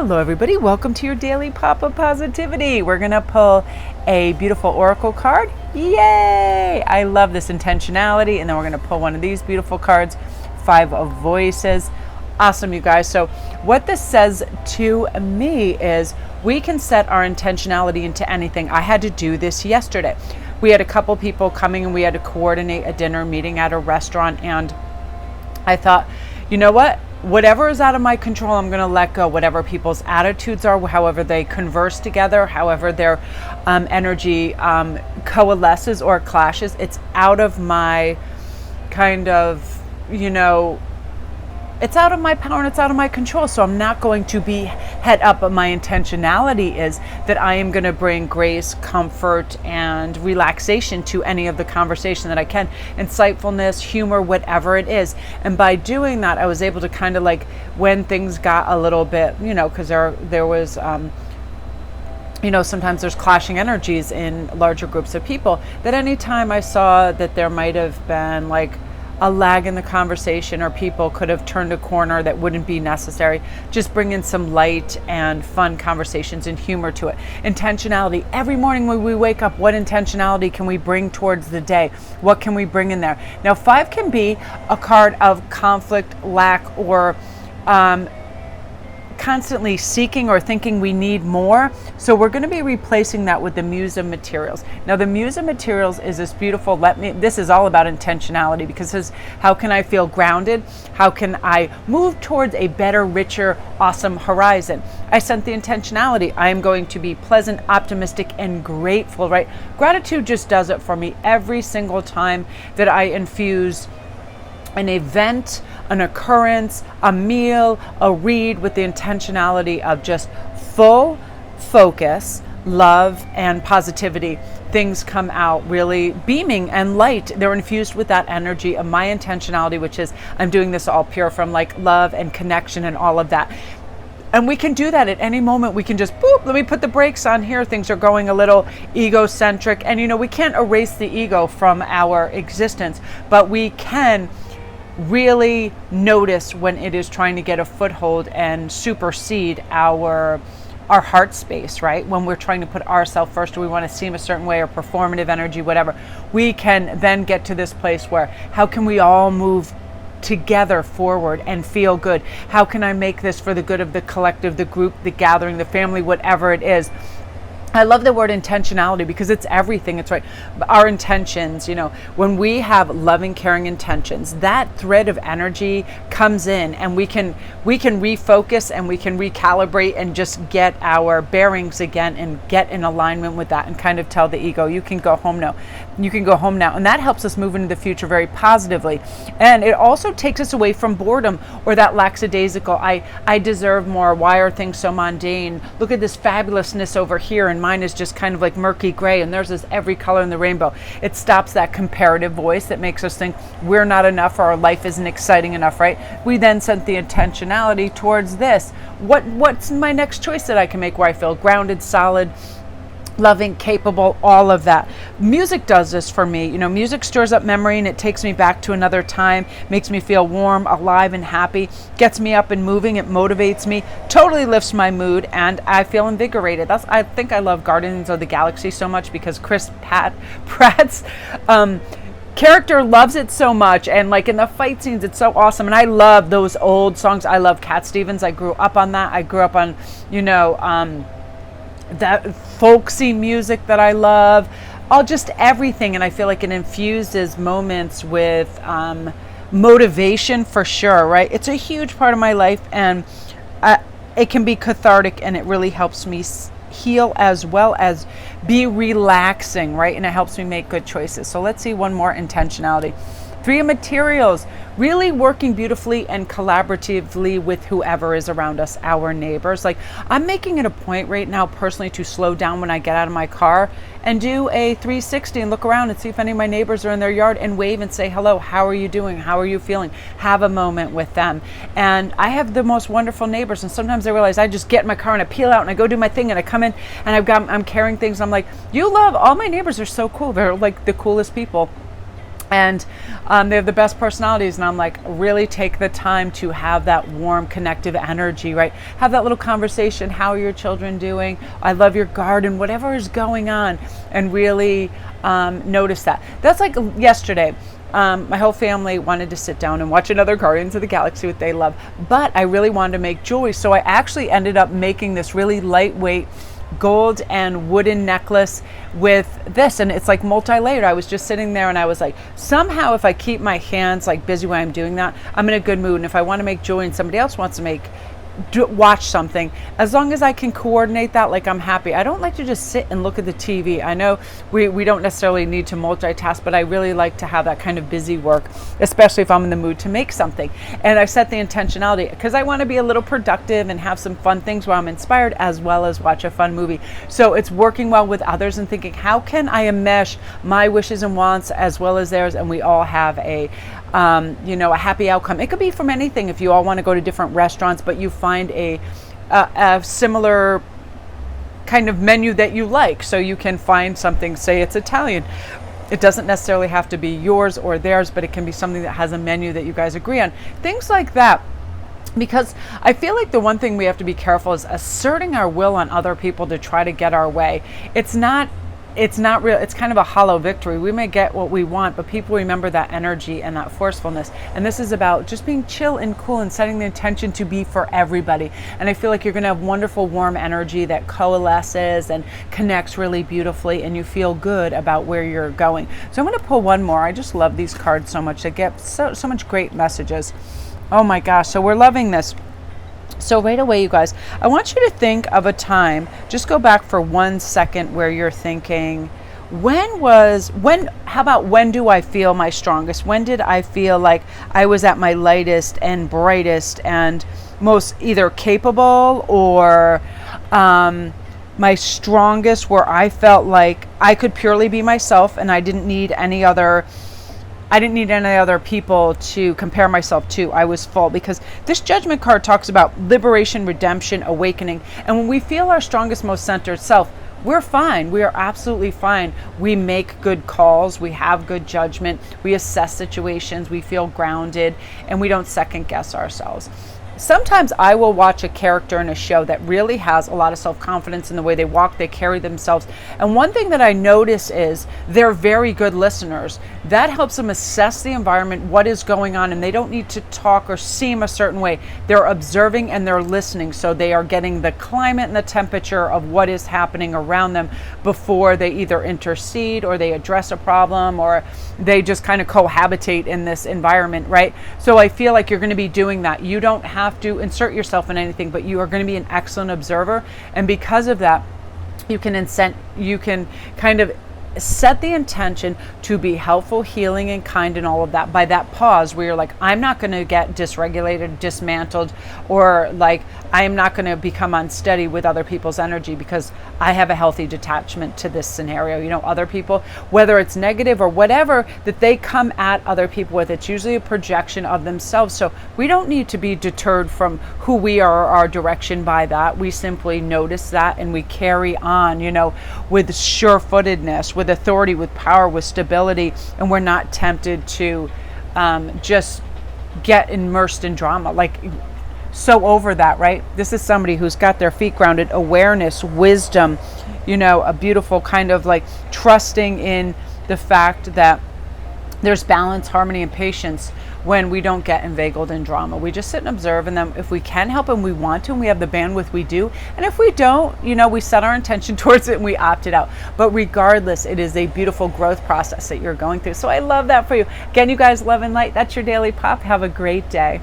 Hello everybody, welcome to your daily pop of positivity. We're gonna pull a beautiful oracle card. Yay! I love this intentionality. And then we're gonna pull one of these beautiful cards, 5 of voices. Awesome, you guys. So what this says to me is we can set our intentionality into anything. I had to do this yesterday. We had a couple people coming and we had to coordinate a dinner meeting at a restaurant, and I thought, you know what? Whatever is out of my control, I'm going to let go. Whatever people's attitudes are, however they converse together, however their energy coalesces or clashes, it's out of my kind of, it's out of my power and it's out of my control. So I'm not going to be head up, but my intentionality is that I am going to bring grace, comfort, and relaxation to any of the conversation that I can, insightfulness, humor, whatever it is. And by doing that, I was able to kind of like, when things got a little bit, because there was, sometimes there's clashing energies in larger groups of people, that anytime I saw that there might have been like a lag in the conversation, or people could have turned a corner that wouldn't be necessary, just bring in some light and fun conversations and humor to it. Intentionality. Every morning when we wake up, what intentionality can we bring towards the day? What can we bring in there? Now, 5 can be a card of conflict, lack, or constantly seeking or thinking we need more. So we're going to be replacing that with the Muse of Materials. Now, the Muse of Materials is this beautiful, this is all about intentionality, because this is how can I feel grounded? How can I move towards a better, richer, awesome horizon? I sent the intentionality. I am going to be pleasant, optimistic, and grateful, right? Gratitude just does it for me every single time that I infuse an event, an occurrence, a meal, a read with the intentionality of just full focus, love, and positivity. Things come out really beaming and light. They're infused with that energy of my intentionality, which is I'm doing this all pure from like love and connection and all of that. And we can do that at any moment. We can just, boop, let me put the brakes on here. Things are going a little egocentric. And we can't erase the ego from our existence, but we can really notice when it is trying to get a foothold and supersede our heart space, right? When we're trying to put ourselves first, or we want to seem a certain way, or performative energy, whatever. We can then get to this place where how can we all move together forward and feel good? How can I make this for the good of the collective, the group, the gathering, the family, whatever it is? I love the word intentionality because it's everything. It's right. Our intentions, when we have loving, caring intentions, that thread of energy comes in, and we can refocus and we can recalibrate and just get our bearings again and get in alignment with that, and kind of tell the ego, you can go home now. You can go home now. And that helps us move into the future very positively. And it also takes us away from boredom or that lackadaisical, I deserve more. Why are things so mundane? Look at this fabulousness over here, and mine is just kind of like murky gray, and theirs is every color in the rainbow. It stops that comparative voice that makes us think we're not enough or our life isn't exciting enough, right? We then sent the intentionality towards this. What's my next choice that I can make where I feel grounded, solid, loving, capable, all of that. Music does this for me. Music stirs up memory, and it takes me back to another time, makes me feel warm, alive, and happy, gets me up and moving, it motivates me, totally lifts my mood, and I feel invigorated. I think I love Guardians of the Galaxy so much because Chris Pratt's character loves it so much, and like in the fight scenes, it's so awesome. And I love those old songs. I love Cat Stevens. I grew up on that. I grew up on, that folksy music that I love, just everything. And I feel like it infuses moments with motivation for sure, right? It's a huge part of my life, and it can be cathartic, and it really helps me heal as well as be relaxing, right? And it helps me make good choices. So let's see one more intentionality. 3 of Materials, really working beautifully and collaboratively with whoever is around us, our neighbors. Like, I'm making it a point right now personally to slow down when I get out of my car and do a 360 and look around and see if any of my neighbors are in their yard and wave and say hello. How are you doing? How are you feeling? Have a moment with them. And I have the most wonderful neighbors, and sometimes I realize I just get in my car and I peel out and I go do my thing, and I come in and I'm carrying things. I'm like, all my neighbors are so cool. They're like the coolest people. And they have the best personalities, and I'm like, really take the time to have that warm connective energy, right? Have that little conversation. How are your children doing? I love your garden, whatever is going on, and really notice that. That's like yesterday. My whole family wanted to sit down and watch another Guardians of the Galaxy, what they love, but I really wanted to make jewelry, so I actually ended up making this really lightweight gold and wooden necklace with this, and it's like multi-layered. I was just sitting there and I was like, somehow if I keep my hands like busy while I'm doing that, I'm in a good mood. And if I want to make jewelry and somebody else wants to watch something, as long as I can coordinate that, like, I'm happy. I don't like to just sit and look at the TV. I know we don't necessarily need to multitask, but I really like to have that kind of busy work, especially if I'm in the mood to make something. And I set the intentionality because I want to be a little productive and have some fun things while I'm inspired, as well as watch a fun movie. So it's working well with others and thinking, how can I enmesh my wishes and wants as well as theirs, and we all have a happy outcome. It could be from anything. If you all want to go to different restaurants, but you find a similar kind of menu that you like, so you can find something, say it's Italian. It doesn't necessarily have to be yours or theirs, but it can be something that has a menu that you guys agree on. Things like that. Because I feel like the one thing we have to be careful is asserting our will on other people to try to get our way. It's not real. It's kind of a hollow victory. We may get what we want, but people remember that energy and that forcefulness. And this is about just being chill and cool and setting the intention to be for everybody. And I feel like you're going to have wonderful, warm energy that coalesces and connects really beautifully, and you feel good about where you're going. So I'm going to pull one more. I just love these cards so much. They get so much great messages. Oh my gosh. So we're loving this. So right away, you guys, I want you to think of a time, just go back for 1 second where you're thinking, how about when do I feel my strongest? When did I feel like I was at my lightest and brightest and most either capable or my strongest, where I felt like I could purely be myself and I didn't need any other people to compare myself to. I was full, because this Judgment card talks about liberation, redemption, awakening. And when we feel our strongest, most centered self, we're fine. We are absolutely fine. We make good calls. We have good judgment. We assess situations. We feel grounded, and we don't second guess ourselves. Sometimes I will watch a character in a show that really has a lot of self-confidence in the way they walk, they carry themselves. And one thing that I notice is they're very good listeners. That helps them assess the environment, what is going on, and they don't need to talk or seem a certain way. They're observing and they're listening, so they are getting the climate and the temperature of what is happening around them before they either intercede or they address a problem or they just kind of cohabitate in this environment, right? So I feel like you're going to be doing that. You don't have to insert yourself in anything, but you are going to be an excellent observer, and because of that, you can kind of set the intention to be helpful, healing, and kind, and all of that by that pause where you're like, I'm not going to get dysregulated, dismantled, or like I am not going to become unsteady with other people's energy, because I have a healthy detachment to this scenario. You know, other people, whether it's negative or whatever that they come at other people with, it's usually a projection of themselves. So we don't need to be deterred from who we are or our direction by that. We simply notice that and we carry on, you know, with sure-footedness, with authority, with power, with stability, and we're not tempted to just get immersed in drama. Like, so over that, right? This is somebody who's got their feet grounded, awareness, wisdom, you know, a beautiful kind of like trusting in the fact that there's balance, harmony, and patience when we don't get inveigled in drama. We just sit and observe, and then if we can help and we want to and we have the bandwidth, we do. And if we don't, you know, we set our intention towards it and we opt it out. But regardless, it is a beautiful growth process that you're going through. So I love that for you. Again, you guys, love and light. That's your daily pop. Have a great day.